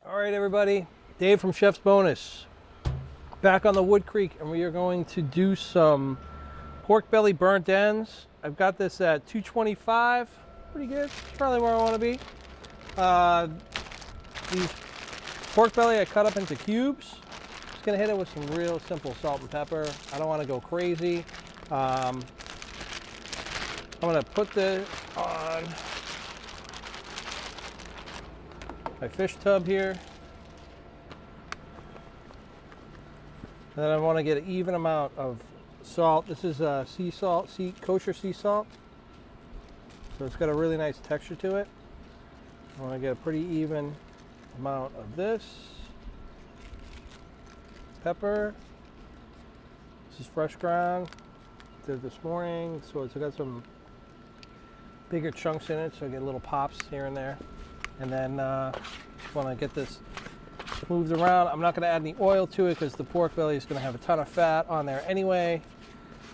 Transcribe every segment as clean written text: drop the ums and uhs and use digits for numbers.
All right, everybody, Dave from Chef's Bonus, back on the Woodcreek, and we are going to do some pork belly burnt ends. I've got this at 225, pretty good, it's probably where I want to be. These pork belly I cut up into cubes. Just gonna hit it with some real simple salt and pepper. I don't want to go crazy. I'm gonna put this on my fish tub here. And then I want to get an even amount of salt. This is sea salt, kosher sea salt. So it's got a really nice texture to it. I want to get a pretty even amount of this. Pepper. This is fresh ground. Did it this morning, so it's got some bigger chunks in it, so I get little pops here and there. And then just want to get this moved around. I'm not going to add any oil to it because the pork belly is going to have a ton of fat on there anyway,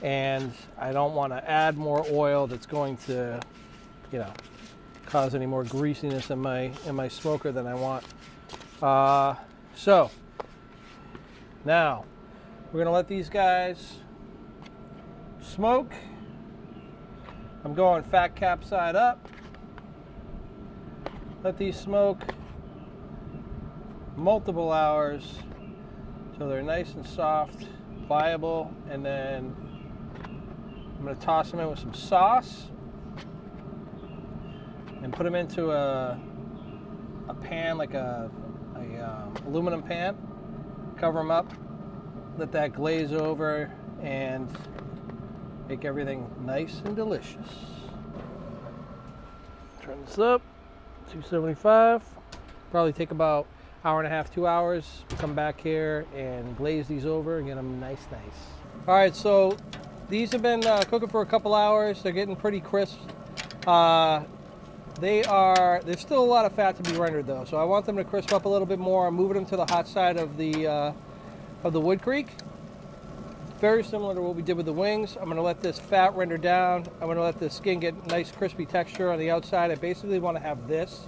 and I don't want to add more oil that's going to, you know, cause any more greasiness in my smoker than I want. So now we're going to let these guys smoke. I'm going fat cap side up. Let these smoke multiple hours so they're nice and soft, pliable, and then I'm going to toss them in with some sauce and put them into a pan, like a aluminum pan. Cover them up, let that glaze over, and make everything nice and delicious. Turn this up. 275. Probably take about hour and a half, 2 hours. Come back here and glaze these over and get them nice. All right, so these have been cooking for a couple hours. They're getting pretty crisp. There's still a lot of fat to be rendered though, so I want them to crisp up a little bit more. I'm moving them to the hot side of the Woodcreek. Very similar to what we did with the wings. I'm going to let this fat render down. I'm going to let the skin get nice crispy texture on the outside. I basically want to have this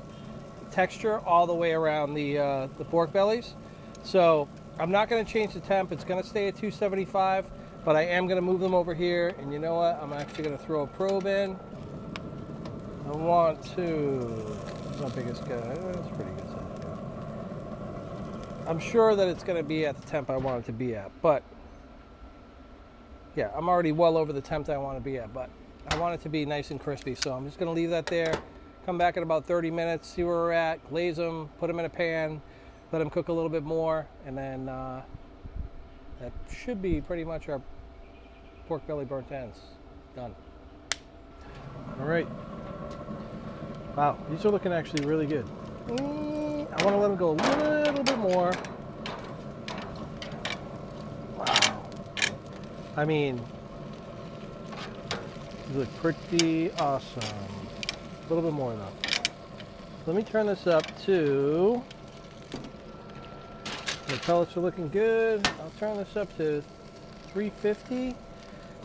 texture all the way around the pork bellies. So I'm not going to change the temp. It's going to stay at 275, but I am going to move them over here. And you know what? I'm actually going to throw a probe in. I want to, that's my biggest guy. That's pretty good size guy. I'm sure that it's going to be at the temp I want it to be at, but yeah, I'm already well over the temp I want to be at, but I want it to be nice and crispy. So I'm just going to leave that there. Come back in about 30 minutes, see where we're at, glaze them, put them in a pan, let them cook a little bit more, and then that should be pretty much our pork belly burnt ends. Done. All right. Wow, these are looking actually really good. I want to let them go a little bit more. I mean, these look pretty awesome. A little bit more though. Let me turn this up to, the pellets are looking good. I'll turn this up to 350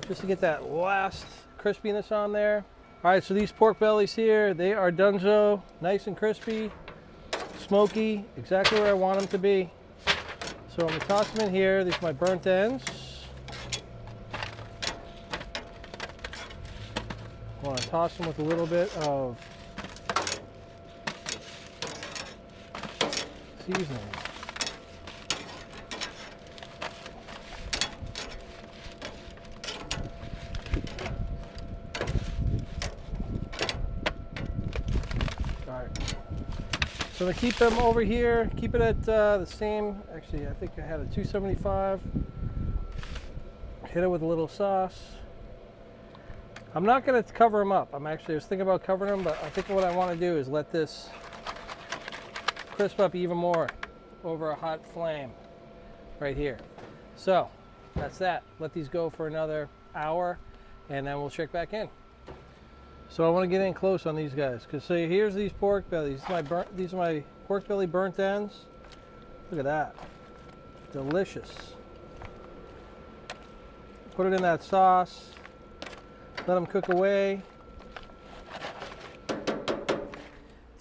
just to get that last crispiness on there. All right, so these pork bellies here, they are donezo, nice and crispy, smoky, exactly where I want them to be. So I'm gonna toss them in here. These are my burnt ends. I want to toss them with a little bit of seasoning. All right. So I'm going to keep them over here, keep it at the same, actually I think I had a 275. Hit it with a little sauce. I'm not going to cover them up. I was thinking about covering them, but I think what I want to do is let this crisp up even more over a hot flame right here. So that's that. Let these go for another hour, and then we'll check back in. So I want to get in close on these guys, because so here's these pork bellies. These are my pork belly burnt ends. Look at that. Delicious. Put it in that sauce. Let them cook away.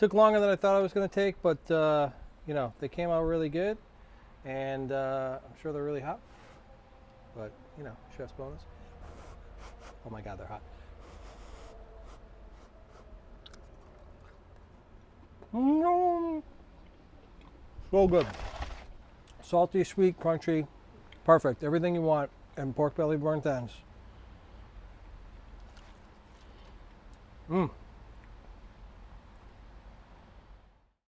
Took longer than I thought it was going to take, but you know, they came out really good, and I'm sure they're really hot, but you know, chef's bonus. Oh my God, they're hot. So good. Salty, sweet, crunchy, perfect. Everything you want in pork belly burnt ends.